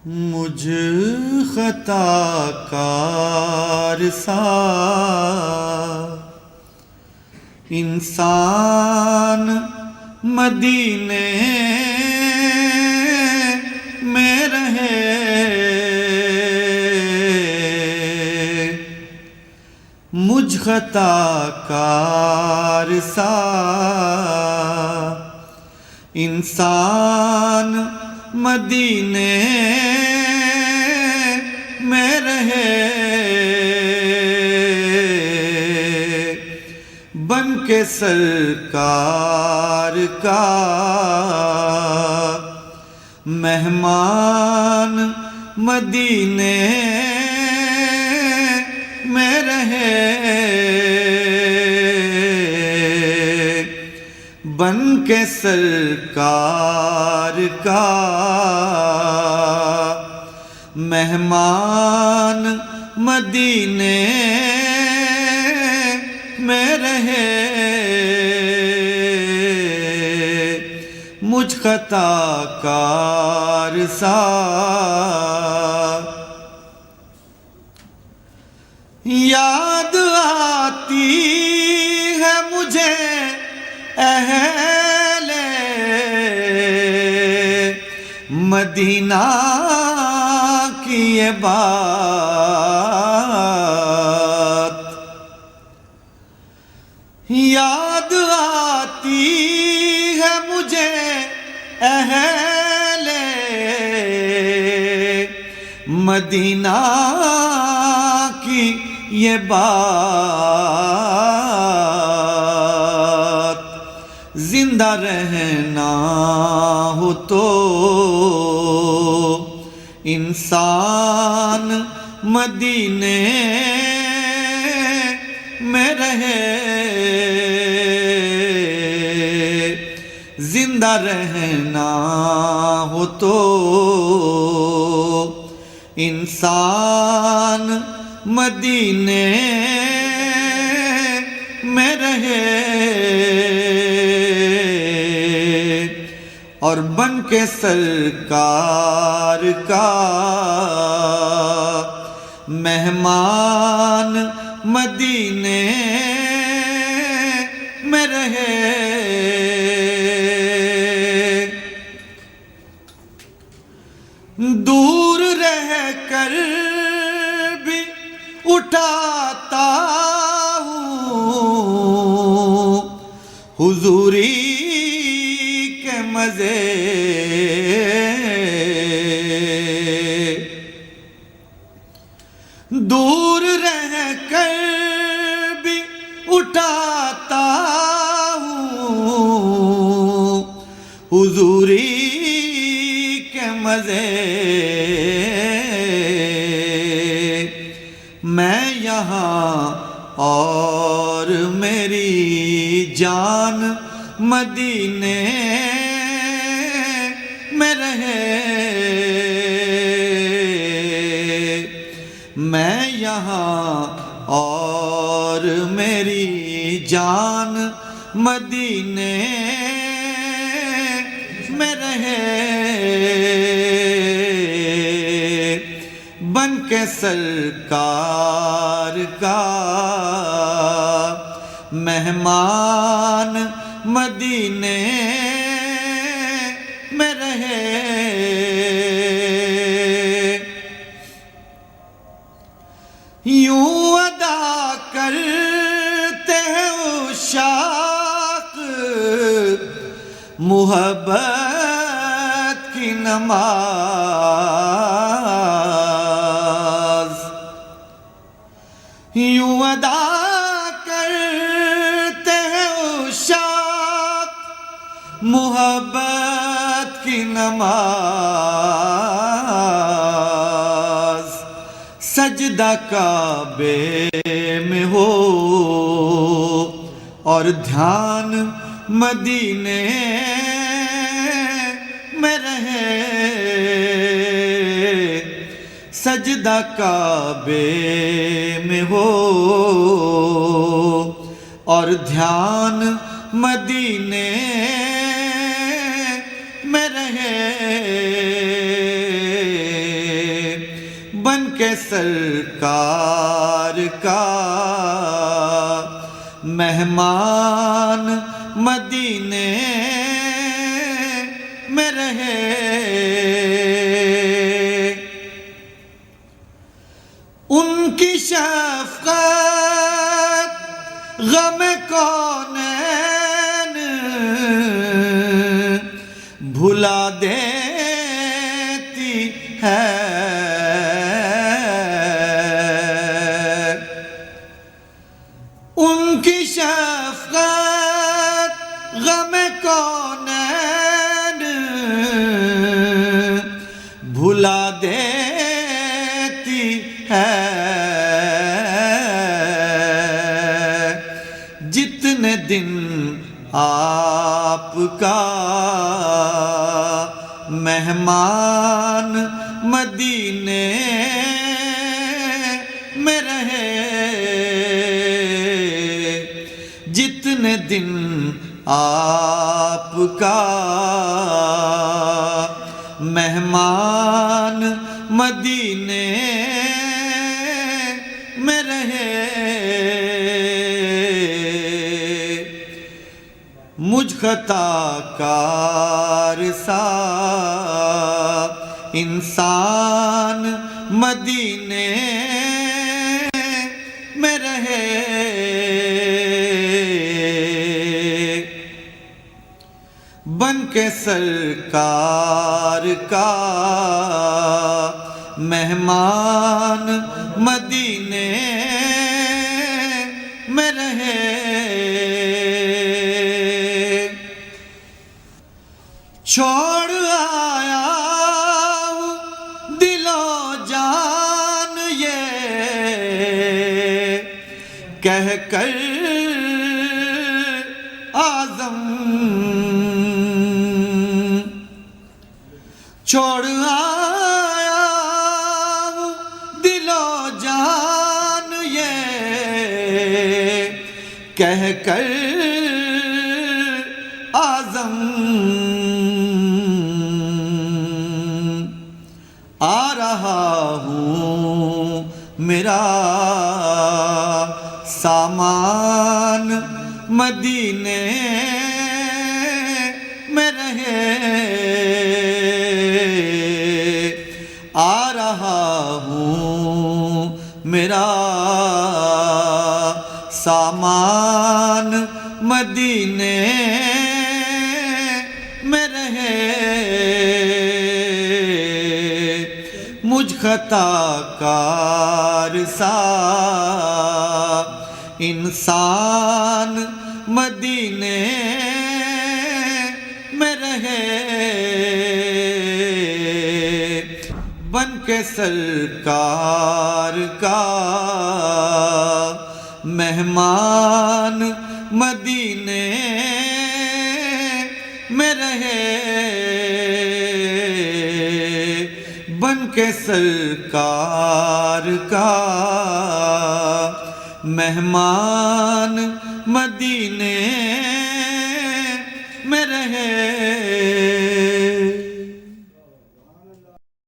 مجھ خطا کار سا انسان مدینے میں رہے، مجھ خطا کار سا انسان مدینے میں رہے، بن کے سرکار کا مہمان مدینے میں رہے، بن کے سرکار کا مہمان مدینے میں رہے، مجھ خطا کار سا یاد آتی ہے مجھے اہل مدینہ کی یہ بات، یاد آتی ہے مجھے اہل مدینہ کی یہ بات، زندہ رہنا ہو تو انسان مدینے میں رہے، زندہ رہنا ہو تو انسان مدینے میں رہے، اور بن کے سرکار کا مہمان مدینے میں رہے، دور رہ کر بھی اٹھاتا ہوں حضوری کے مزے، دور رہ کر بھی اٹھاتا ہوں حضوری کے مزے، میں یہاں اور میری جان مدینے میں رہے، میں یہاں اور میری جان مدینے میں رہے، بن کے سرکار کا مہمان مدینے میں رہے، یوں ادا کرتے ہیں عشاق محبت کی نماز، یوں ادا کرتے ہیں عشاق محبت کی نماز، سجدہ کعبے میں ہو اور دھیان مدینے میں رہے، سجدہ کعبے میں ہو اور دھیان مدینے میں رہے، کے سرکار کا مہمان مدینے میں رہے، ان کی شفقت غم کونین بھلا دیتی ہے، ان کی شفقت غم کونین بھلا دیتی ہے، جتنے دن آپ کا مہمان مدینے میں رہے، جتنے دن آپ کا مہمان مدینے میں رہے، مجھ خطا کار سا انسان مدینے میں رہے، بن کے سرکار کا مہمان مدینے میں رہے، چھوڑ آیا ہوں دل و جان یہ کہہ کر اعظم، چھوڑ آیا ہوں دل و جان یہ کہہ کر اعظم، آ رہا ہوں میرا سامان مدینے میں رہے، آ رہا ہوں میرا سامان مدینے میں رہے، مجھ خطا کار سا انسان مدینے میں رہے، بن کے سرکار کا مہمان مدینے میں رہے، بن کے سرکار کا مہمان مدینے